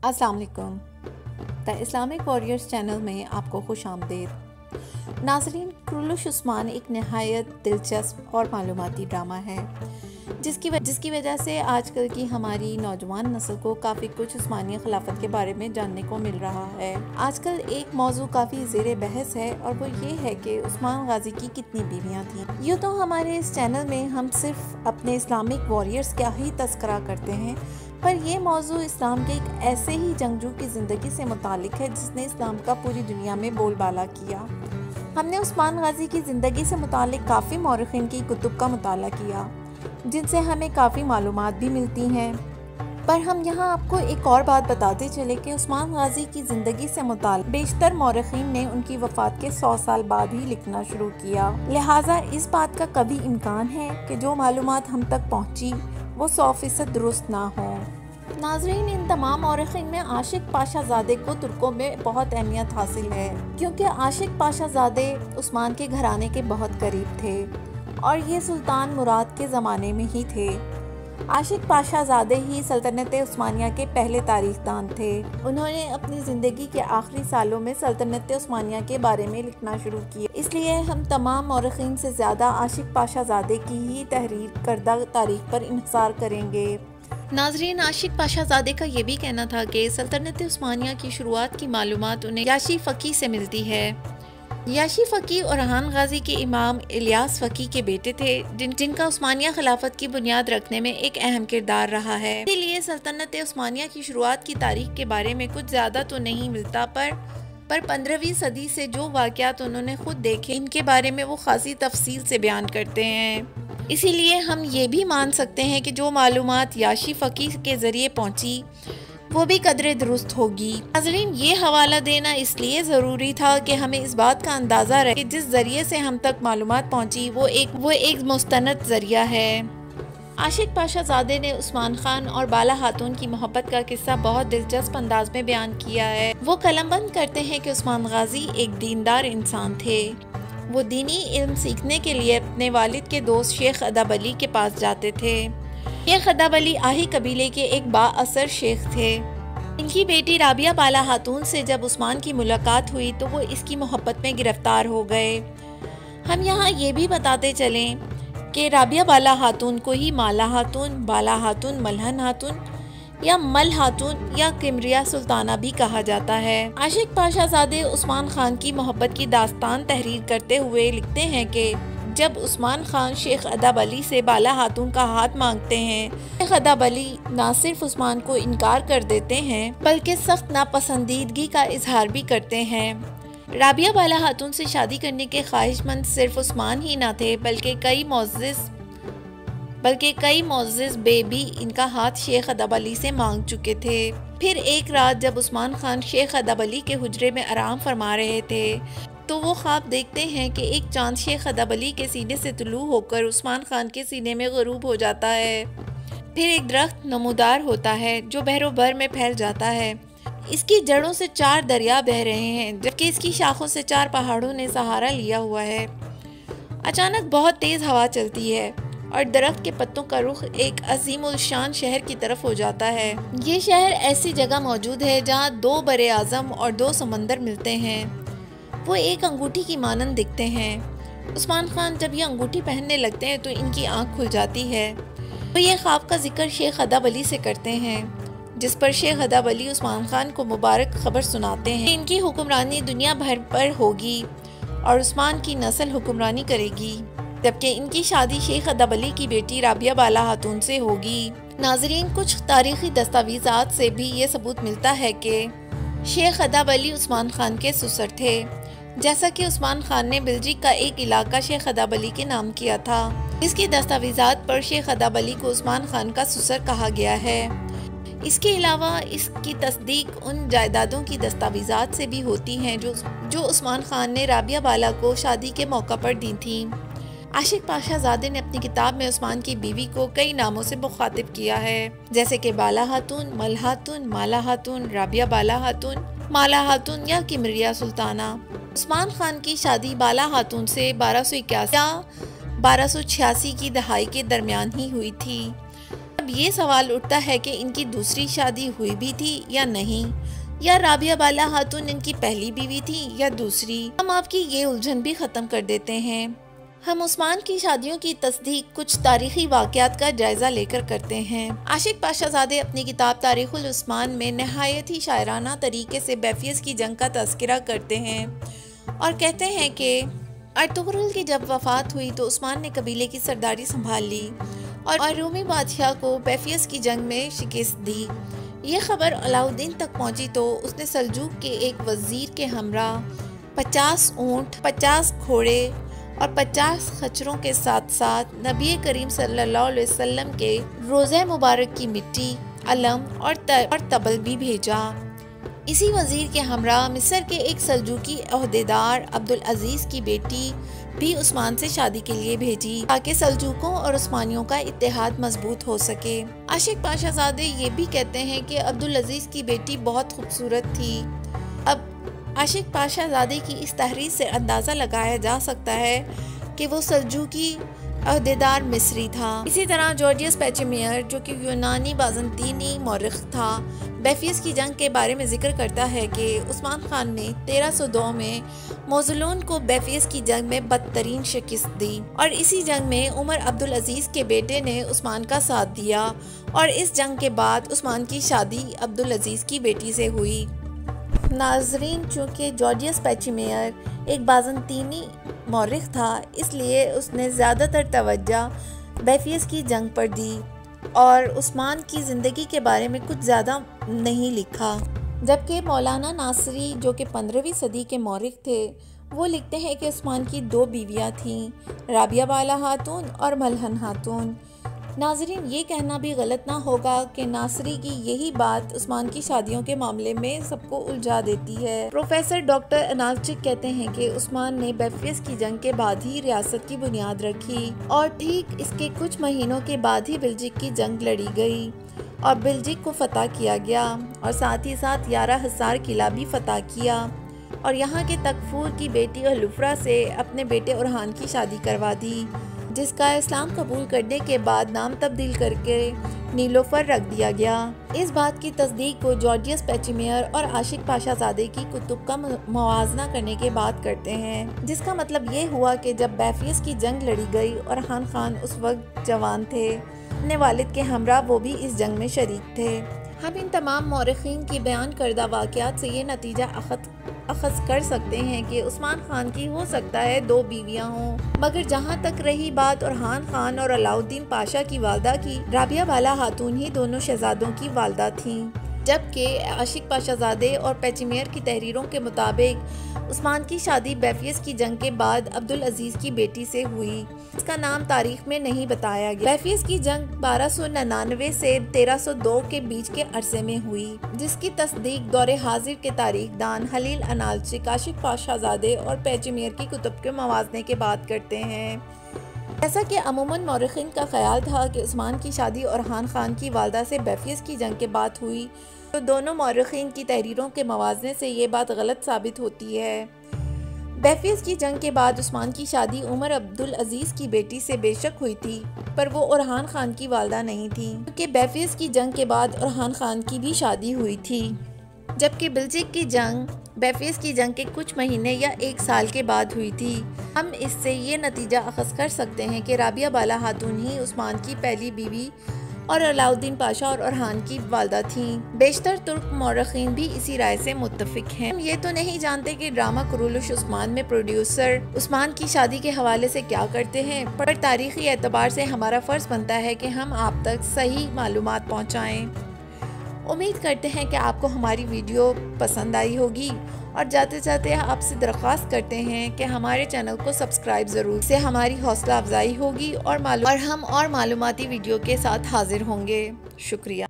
अस्सलाम वालेकुम। The Islamic warriors channel में आपको खुश आमदीद। नाज़रीन, कुरुलुश उस्मान एक नहायत दिलचस्प और मालूमाती ड्रामा है जिसकी वजह से आजकल की हमारी नौजवान नस्ल को काफ़ी कुछ उस्मानी खिलाफत के बारे में जानने को मिल रहा है। आजकल एक मौजू काफ़ी ज़ेरे बहस है और वो ये है कि उस्मान गाजी की कितनी बीवियाँ थीं। यूँ तो हमारे इस चैनल में हम सिर्फ अपने इस्लामिक वॉरियर्स का ही तज़किरा करते हैं, पर यह मौजू इस्लाम के एक ऐसे ही जंगजू की ज़िंदगी से मुतालिक है जिसने इस्लाम का पूरी दुनिया में बोलबाला किया। हमने उस्मान गाजी की ज़िंदगी से मुतालिक काफ़ी मौरख़ीन की कुतुब का मुताला किया जिनसे हमें काफ़ी मालूमात भी मिलती हैं, पर हम यहाँ आपको एक और बात बताते चले कि उस्मान गाजी की ज़िंदगी से मुताल्लिक़ बेशतर मौरख़ीन ने उनकी वफ़ात के 100 साल बाद ही लिखना शुरू किया। लिहाजा इस बात का कभी इम्कान है कि जो मालूमात हम तक पहुँची वो 100% दुरुस्त ना हो। नाज़रीन, इन तमाम मौरख़ीन में आशिक पाशाज़ादे को तुर्कों में बहुत अहमियत हासिल है, क्योंकि आशिक पाशाज़ादे उस्मान के घराने के बहुत करीब थे और ये सुल्तान मुराद के ज़माने में ही थे। आशिक पाशाज़ादे ही सल्तनत उस्मानिया के पहले तारीख़दान थे। उन्होंने अपनी ज़िंदगी के आखिरी सालों में सल्तनत उस्मानिया के बारे में लिखना शुरू किया, इसलिए हम तमाम मौरख़ीन से ज़्यादा आशिक पाशाज़ादे की ही तहरीर करदा तारीख़ पर इन्हिसार करेंगे। नाज़रीन, आशिक पाशाज़ादे का ये भी कहना था कि सल्तनत उस्मानिया की शुरुआत की मालूमात उन्हें याशी फ़की से मिलती है। याशी फ़की ओरहान गाजी के इमाम इलियास फ़की के बेटे थे जिनका उस्मानिया खिलाफत की बुनियाद रखने में एक अहम किरदार रहा है। इसीलिए सल्तनत उस्मानिया की शुरुआत की तारीख के बारे में कुछ ज़्यादा तो नहीं मिलता, पर 15वीं सदी से जो वाक़यात उन्होंने खुद देखे इनके बारे में वो खासी तफसील से बयान करते हैं। इसीलिए हम ये भी मान सकते हैं कि जो मालूमात याशी फ़की के ज़रिए पहुँची वो भी कदरे दुरुस्त होगी। नाज़रीन, ये हवाला देना इसलिए ज़रूरी था कि हमें इस बात का अंदाज़ा रहे कि जिस ज़रिए से हम तक मालूमात पहुँची वो एक मुस्तनद ज़रिया है। आशिक पाशाज़ादे ने उस्मान खान और बाला खातून की मोहब्बत का किस्सा बहुत दिलचस्प अंदाज में बयान किया है। वो कलमबंद करते हैं कि उस्मान गाजी एक दीनदार इंसान थे। वो दीनी इल्म सीखने के लिए अपने वालिद के दोस्त शेख अदब अली के पास जाते थे। शेख अदब अली आही कबीले के एक बाअसर शेख थे। इनकी बेटी राबिया बाला खातून से जब उस्मान की मुलाकात हुई तो वो इसकी मोहब्बत में गिरफ्तार हो गए। हम यहाँ ये भी बताते चलें कि राबिया बाला खातून को ही माला खातून, बाला खातून, मलहन खातून या मल खातून या किमरिया सुल्ताना भी कहा जाता है। आशिक पाशाज़ादे उस्मान खान की मोहब्बत की दास्तान तहरीर करते हुए लिखते हैं कि जब उस्मान खान शेख अदब अली से बाला खातून का हाथ मांगते हैं, शेख अदब अली न सिर्फ उस्मान को इनकार कर देते हैं बल्कि सख्त नापसंदीदगी का इजहार भी करते हैं। राबिया बाला खातून से शादी करने के ख्वाहिशमंद सिर्फ उस्मान ही न थे बल्कि कई मोअज़्ज़िज़ बे भी इनका हाथ शेख अदब अली से मांग चुके थे। फिर एक रात जब उस्मान खान शेख अदब अली के हुजरे में आराम फरमा रहे थे तो वो ख्वाब देखते हैं कि एक चांद शेख अदब अली के सीने से तुलू होकर उस्मान खान के सीने में ग़ुरूब हो जाता है। फिर एक दरख्त नमूदार होता है जो बहरोबर में फैल जाता है। इसकी जड़ों से 4 दरिया बह रहे हैं जबकि इसकी शाखों से 4 पहाड़ों ने सहारा लिया हुआ है। अचानक बहुत तेज़ हवा चलती है और दरख्त के पत्तों का रुख एक अजीमुल शान शहर की तरफ हो जाता है। ये शहर ऐसी जगह मौजूद है जहाँ 2 बरे आज़म और 2 समंदर मिलते हैं। वो एक अंगूठी की मानंद दिखते हैं। उस्मान खान जब ये अंगूठी पहनने लगते हैं तो इनकी आंख खुल जाती है। तो ये ख्वाब का जिक्र शेख अदब अली से करते हैं, जिस पर शेख अदब अली उस्मान खान को मुबारक खबर सुनाते हैं। इनकी हुक्मरानी दुनिया भर पर होगी और उस्मान की नस्ल हुक्मरानी करेगी, जबकि इनकी शादी शेख अदब अली की बेटी राबिया बाला खातून से होगी। नाज़रीन, कुछ तारीख़ी दस्तावेज़ात से भी ये सबूत मिलता है कि शेख अदब अली उस्मान खान के ससुर थे, जैसा कि उस्मान खान ने बिल्जिक का एक इलाका शेख अदब अली के नाम किया था। इसकी दस्तावेज़ात पर शेख अदब अली को उस्मान खान का ससुर कहा गया है। इसके अलावा इसकी तस्दीक उन जायदादों की दस्तावेज़ात से भी होती हैं जो उस्मान खान ने राबिया बाला को शादी के मौका पर दी थी। आशिक पाशाज़ादे ने अपनी किताब में उस्मान की बीवी को कई नामों से मुखातिब किया है, जैसे कि बाला खातून, मल खातून, माला खातून, राबिया बाला खातून, माला खातून या किमरिया सुल्ताना। उस्मान खान की शादी बाला खातून से 1281 या 1286 की दहाई के दरमियान ही हुई थी। اب یہ سوال اٹھتا ہے کہ ان کی دوسری شادی ہوئی بھی تھی یا نہیں، یا رابعہ بالا خاتون ان کی پہلی بیوی تھی یا دوسری۔ ہم آپ کی یہ الجھن بھی ختم کر دیتے ہیں۔ ہم عثمان کی شادیوں کی تصدیق کچھ تاریخی واقعات کا جائزہ لے کر کرتے ہیں۔ عاشق پاشا زادے اپنی کتاب تاریخ العثمان میں نہایت ہی شاعرانہ طریقے سے بیفیس کی جنگ کا تذکرہ کرتے ہیں اور کہتے ہیں کہ ارطغرل کی جب وفات ہوئی تو عثمان نے قبیلے کی سرداری سنبھال لی اور رومی بادشاہ کو بیفیس کی جنگ میں شکست دی۔ یہ خبر علاؤالدین تک پہنچی تو اس نے سلجوق کے ایک وزیر کے ہمراہ 50 اونٹ، 50 گھوڑے اور 50 خچروں کے ساتھ ساتھ نبی کریم صلی اللہ علیہ وسلم کے روضہ مبارک کی مٹی، علم اور طبل بھی بھیجا۔ اسی وزیر کے ہمراہ مصر کے ایک سلجوقی عہدیدار عبدالعزیز کی بیٹی بھی عثمان سے شادی کے لیے بھیجی تاکہ سلجوقوں اور عثمانیوں کا اتحاد مضبوط ہو سکے۔ عاشق پاشا زادے یہ بھی کہتے ہیں کہ عبدالعزیز کی بیٹی بہت خوبصورت تھی۔ اب عاشق پاشا زادے کی اس تحریر سے اندازہ لگایا جا سکتا ہے کہ وہ سلجوقی عہدیدار مصری تھا۔ اسی طرح جارجیس پیچمیئر جو کہ یونانی بازنطینی مورخ تھا، بیفیس کی جنگ کے بارے میں ذکر کرتا ہے کہ عثمان خان نے 1302 میں موزلون کو بیفیس کی جنگ میں بدترین شکست دی اور اسی جنگ میں عمر عبدالعزیز کے بیٹے نے عثمان کا ساتھ دیا اور اس جنگ کے بعد عثمان کی شادی عبدالعزیز کی بیٹی سے ہوئی۔ ناظرین، چونکہ جارجیس پیچمیئر ایک بازنطینی مورخ تھا، اس لیے اس نے زیادہ تر توجہ بیفیس کی جنگ پر دی اور عثمان کی زندگی کے بارے میں کچھ زیادہ نہیں لکھا، جبکہ مولانا ناصری جو کہ 15ویں صدی کے مورخ تھے وہ لکھتے ہیں کہ عثمان کی 2 بیویاں تھیں، رابعہ بالا خاتون اور ملہن خاتون۔ ناظرین، یہ کہنا بھی غلط نہ ہوگا کہ ناصری کی یہی بات عثمان کی شادیوں کے معاملے میں سب کو الجھا دیتی ہے۔ پروفیسر ڈاکٹر انالچک کہتے ہیں کہ عثمان نے بیفیس کی جنگ کے بعد ہی ریاست کی بنیاد رکھی اور ٹھیک اس کے کچھ مہینوں کے بعد ہی بلجک کی جنگ لڑی گئی اور بلجک کو فتح کیا گیا اور ساتھ ہی ساتھ 11 حصار قلعہ بھی فتح کیا اور یہاں کے تکفور کی بیٹی الفرا سے اپنے بیٹے اورحان کی شادی کروا دی، جس کا اسلام قبول کرنے کے بعد نام تبدیل کر کے نیلوفر رکھ دیا گیا۔ اس بات کی تصدیق کو جارجیس پیچمیئر اور عاشق پاشا زادے کی کتب کا موازنہ کرنے کے بعد کرتے ہیں، جس کا مطلب یہ ہوا کہ جب بیفیس کی جنگ لڑی گئی اورحان خان اس وقت جوان تھے، اپنے والد کے ہمراہ وہ بھی اس جنگ میں شریک تھے۔ ہم ان تمام مورخین کی بیان کردہ واقعات سے یہ نتیجہ اخذ کر سکتے ہیں کہ عثمان خان کی ہو سکتا ہے 2 بیویاں ہوں، مگر جہاں تک رہی بات اورحان خان اور علاؤالدین پاشا کی والدہ کی، رابعہ بالا خاتون ہی دونوں شہزادوں کی والدہ تھیں، جبکہ عاشق پاشا زادے اور پیچمیئر کی تحریروں کے مطابق عثمان کی شادی بیفیس کی جنگ کے بعد عبدالعزیز کی بیٹی سے ہوئی، اس کا نام تاریخ میں نہیں بتایا گیا۔ بیفیس کی جنگ 1299 سے 1302 کے بیچ کے عرصے میں ہوئی، جس کی تصدیق دور حاضر کے تاریخ دان خلیل انالچک عاشق پاشا زادے اور پیچمیئر کی کتب کے موازنے کے بعد کرتے ہیں۔ جیسا کہ عموماً مورخین کا خیال تھا کہ عثمان کی شادی اورحان خان کی والدہ سے بیفیس کی جنگ کے بعد ہوئی، تو دونوں مورخین کی تحریروں کے موازنے سے یہ بات غلط ثابت ہوتی ہے۔ بیفیس کی جنگ کے بعد عثمان کی شادی عمر عبدالعزیز کی بیٹی سے بے شک ہوئی تھی، پر وہ اورحان خان کی والدہ نہیں تھی، کیونکہ بیفیس کی جنگ کے بعد اورحان خان کی بھی شادی ہوئی تھی، جبکہ بلجک کی جنگ بیفیس کی جنگ کے کچھ مہینے یا 1 سال کے بعد ہوئی تھی۔ ہم اس سے یہ نتیجہ اخذ کر سکتے ہیں کہ رابعہ بالا خاتون ہی عثمان کی پہلی بیوی اور علاؤالدین پاشا اور اورحان کی والدہ تھیں۔ بیشتر ترک مورخین بھی اسی رائے سے متفق ہیں۔ ہم یہ تو نہیں جانتے کہ ڈرامہ کرولوش عثمان میں پروڈیوسر عثمان کی شادی کے حوالے سے کیا کرتے ہیں، پر تاریخی اعتبار سے ہمارا فرض بنتا ہے کہ ہم آپ تک صحیح معلومات پہنچائیں۔ امید کرتے ہیں کہ آپ کو ہماری ویڈیو پسند آئی ہوگی اور جاتے جاتے آپ سے درخواست کرتے ہیں کہ ہمارے چینل کو سبسکرائب ضرور، اس سے ہماری حوصلہ افزائی ہوگی اور ہم اور معلوماتی ویڈیو کے ساتھ حاضر ہوں گے۔ شکریہ۔